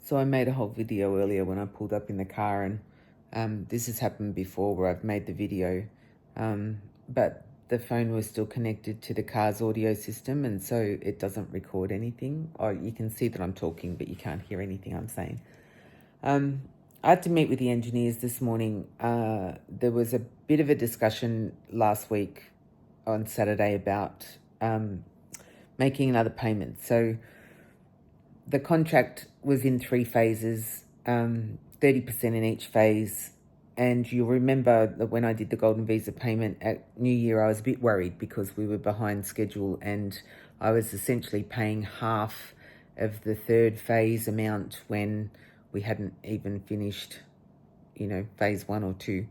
So I made a whole video earlier when I pulled up in the car, and this has happened before where I've made the video, but the phone was still connected to the car's audio system, and so it doesn't record anything. Or you can see that I'm talking, but you can't hear anything I'm saying. I had to meet with the engineers this morning. There was a bit of a discussion last week on Saturday about making another payment. So the contract was in 3 phases, 30% in each phase. And you'll remember that when I did the Golden Visa payment at New Year, I was a bit worried because we were behind schedule and I was essentially paying half of the 3rd phase amount when we hadn't even finished, phase 1 or 2.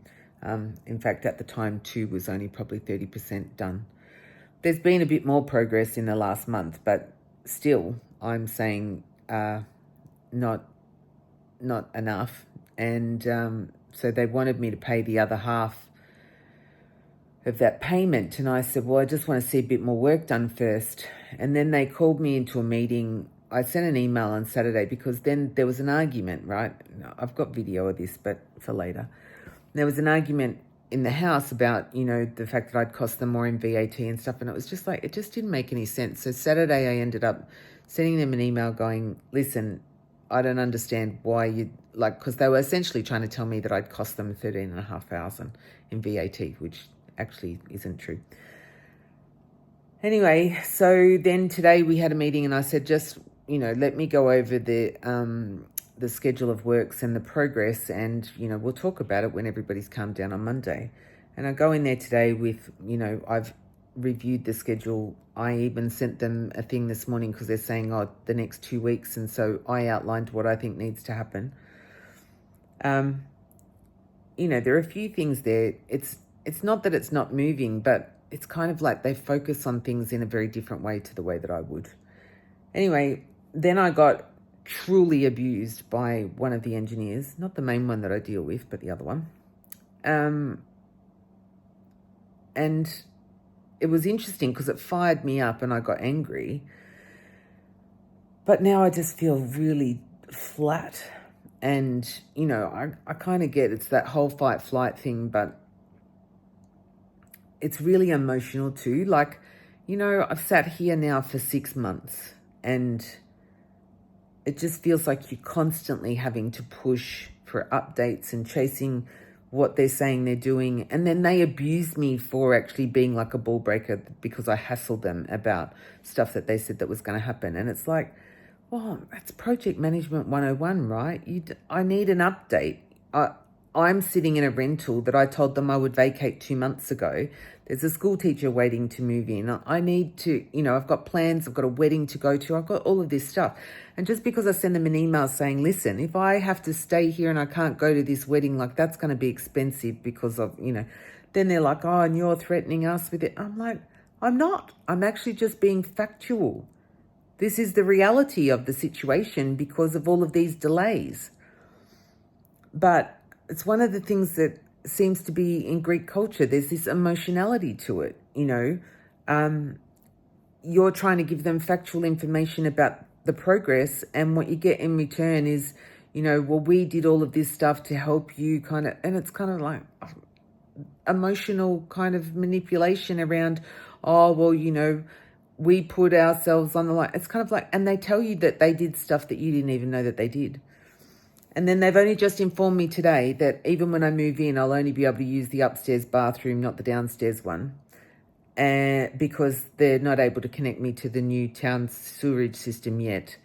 In fact, at the time, 2 was only probably 30% done. There's been a bit more progress in the last month, but still, I'm saying not enough. And so they wanted me to pay the other half of that payment. And I said, well, I just want to see a bit more work done first. And then they called me into a meeting. I sent an email on Saturday because then there was an argument, right? I've got video of this, but for later. There was an argument in the house about, the fact that I'd cost them more in VAT and stuff. And it was just like, it just didn't make any sense. So Saturday I ended up sending them an email going, listen, I don't understand why because they were essentially trying to tell me that I'd cost them $13,500 in VAT, which actually isn't true. Anyway, so then today we had a meeting and I said, just, let me go over the schedule of works and the progress, and, we'll talk about it when everybody's calmed down on Monday. And I go in there today with, I've reviewed the schedule. I even sent them a thing this morning because they're saying, the next 2 weeks. And so I outlined what I think needs to happen. There are a few things there. It's not that it's not moving, but it's kind of like they focus on things in a very different way to the way that I would. Anyway, then I got truly abused by one of the engineers, not the main one that I deal with, but the other one. And it was interesting because it fired me up and I got angry. But now I just feel really flat. And, I kind of get it's that whole fight flight thing, but it's really emotional too. Like, I've sat here now for 6 months and it just feels like you're constantly having to push for updates and chasing what they're saying they're doing. And then they abuse me for actually being like a ball breaker because I hassled them about stuff that they said that was going to happen. And it's like, well, that's project management 101, right? I need an update. I'm sitting in a rental that I told them I would vacate 2 months ago. There's a school teacher waiting to move in. I need to, I've got plans. I've got a wedding to go to. I've got all of this stuff. And just because I send them an email saying, listen, if I have to stay here and I can't go to this wedding, that's going to be expensive because of, then they're like, oh, and you're threatening us with it. I'm like, I'm not. I'm actually just being factual. This is the reality of the situation because of all of these delays. But it's one of the things that seems to be in Greek culture. There's this emotionality to it, You're trying to give them factual information about the progress, and what you get in return is, well, we did all of this stuff to help you and it's kind of like emotional kind of manipulation around, we put ourselves on the line. It's kind of like, and they tell you that they did stuff that you didn't even know that they did. And then they've only just informed me today that even when I move in, I'll only be able to use the upstairs bathroom, not the downstairs one, because they're not able to connect me to the new town sewerage system yet.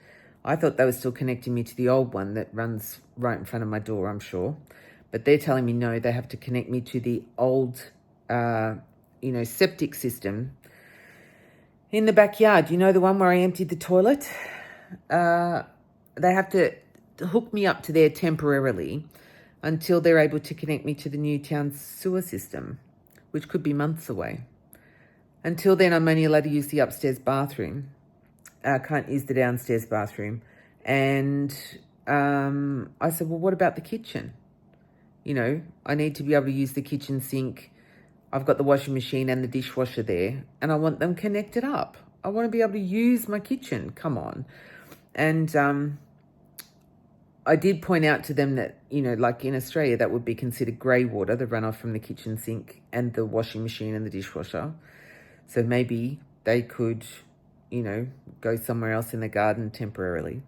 I thought they were still connecting me to the old one that runs right in front of my door, I'm sure. But they're telling me, no, they have to connect me to the old, septic system in the backyard. The one where I emptied the toilet? They have to hook me up to there temporarily until they're able to connect me to the new town sewer system, which could be months away. Until then, I'm only allowed to use the upstairs bathroom. I can't use the downstairs bathroom. And I said, well, what about the kitchen? I need to be able to use the kitchen sink. I've got the washing machine and the dishwasher there, and I want them connected up. I want to be able to use my kitchen. Come on. And I did point out to them that, like in Australia, that would be considered grey water, the runoff from the kitchen sink and the washing machine and the dishwasher. So maybe they could, go somewhere else in the garden temporarily.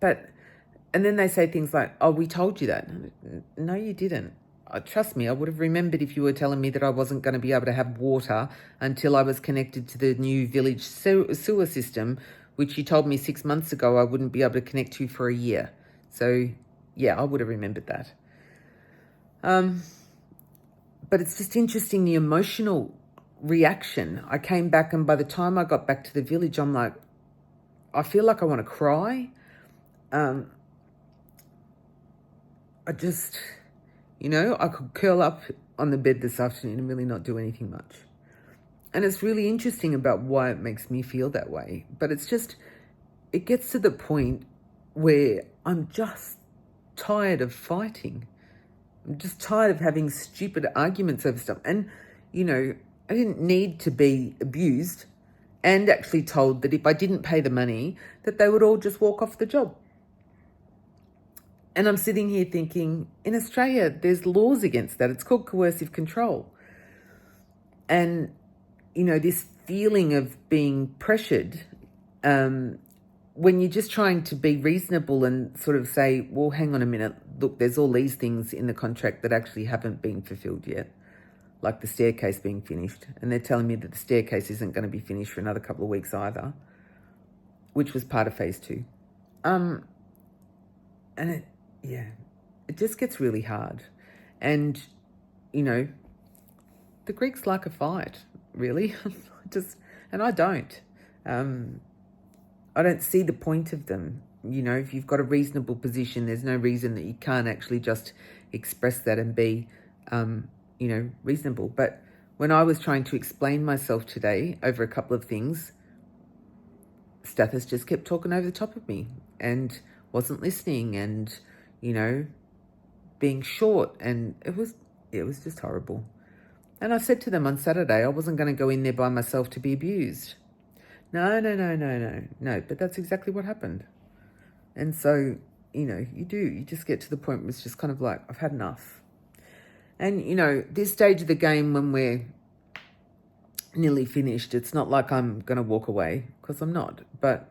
And then they say things like, oh, we told you that. No, you didn't. Trust me, I would have remembered if you were telling me that I wasn't going to be able to have water until I was connected to the new village sewer system, which you told me 6 months ago I wouldn't be able to connect to for a year. So, yeah, I would have remembered that. But it's just interesting, the emotional reaction. I came back, and by the time I got back to the village, I'm like, I feel like I want to cry. I just, I could curl up on the bed this afternoon and really not do anything much. And it's really interesting about why it makes me feel that way. But it's just, it gets to the point where I'm just tired of fighting. I'm just tired of having stupid arguments over stuff. And, I didn't need to be abused and actually told that if I didn't pay the money, that they would all just walk off the job. And I'm sitting here thinking, in Australia, there's laws against that. It's called coercive control. And, this feeling of being pressured, when you're just trying to be reasonable and sort of say, well, hang on a minute, look, there's all these things in the contract that actually haven't been fulfilled yet, like the staircase being finished. And they're telling me that the staircase isn't going to be finished for another couple of weeks either, which was part of phase 2. And it just gets really hard. And, the Greeks like a fight, really. And I don't. I don't see the point of them. If you've got a reasonable position, there's no reason that you can't actually just express that and be, reasonable. But when I was trying to explain myself today over a couple of things, Stathis just kept talking over the top of me and wasn't listening and, being short. And it was just horrible. And I said to them on Saturday, I wasn't going to go in there by myself to be abused. No, but that's exactly what happened. And so, you just get to the point where it's just kind of like, I've had enough. And, this stage of the game when we're nearly finished, it's not like I'm going to walk away, because I'm not. But,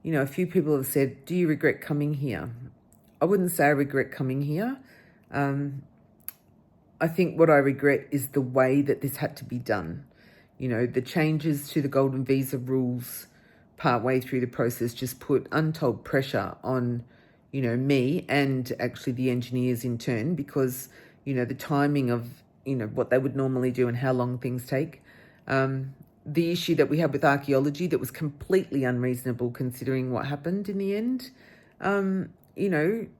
a few people have said, do you regret coming here? I wouldn't say I regret coming here. I think what I regret is the way that this had to be done. The changes to the Golden Visa rules partway through the process just put untold pressure on, me and actually the engineers in turn, because, the timing of, what they would normally do and how long things take. The issue that we had with archaeology that was completely unreasonable considering what happened in the end.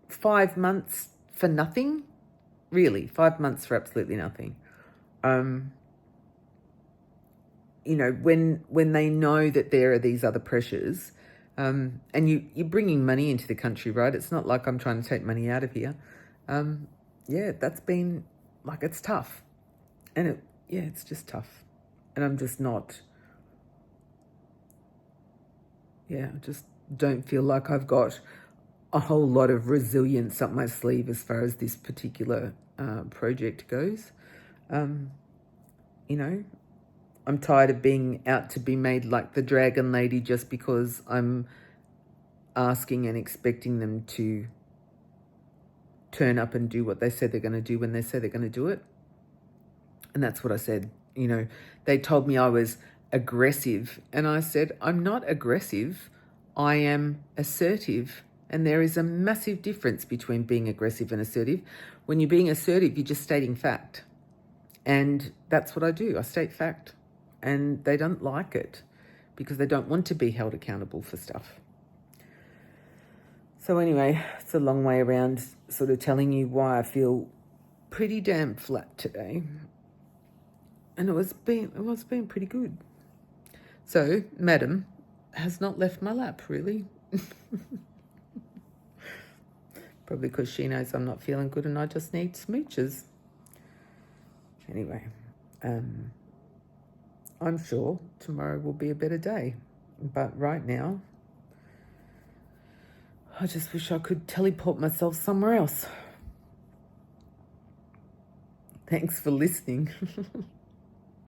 5 months for nothing. Really, 5 months for absolutely nothing. When they know that there are these other pressures, and you're bringing money into the country, right? It's not like I'm trying to take money out of here. That's been, it's tough. And it's just tough. And I'm just not, I just don't feel like I've got a whole lot of resilience up my sleeve as far as this particular project goes. I'm tired of being out to be made like the dragon lady just because I'm asking and expecting them to turn up and do what they said they're going to do when they say they're going to do it. And that's what I said. They told me I was aggressive, and I said, I'm not aggressive. I am assertive. And there is a massive difference between being aggressive and assertive. When you're being assertive, you're just stating fact. And that's what I do. I state fact. And they don't like it because they don't want to be held accountable for stuff. So anyway, it's a long way around sort of telling you why I feel pretty damn flat today. And it was being pretty good. So, Madam has not left my lap, really. Probably because she knows I'm not feeling good and I just need smooches. Anyway, I'm sure tomorrow will be a better day. But right now, I just wish I could teleport myself somewhere else. Thanks for listening.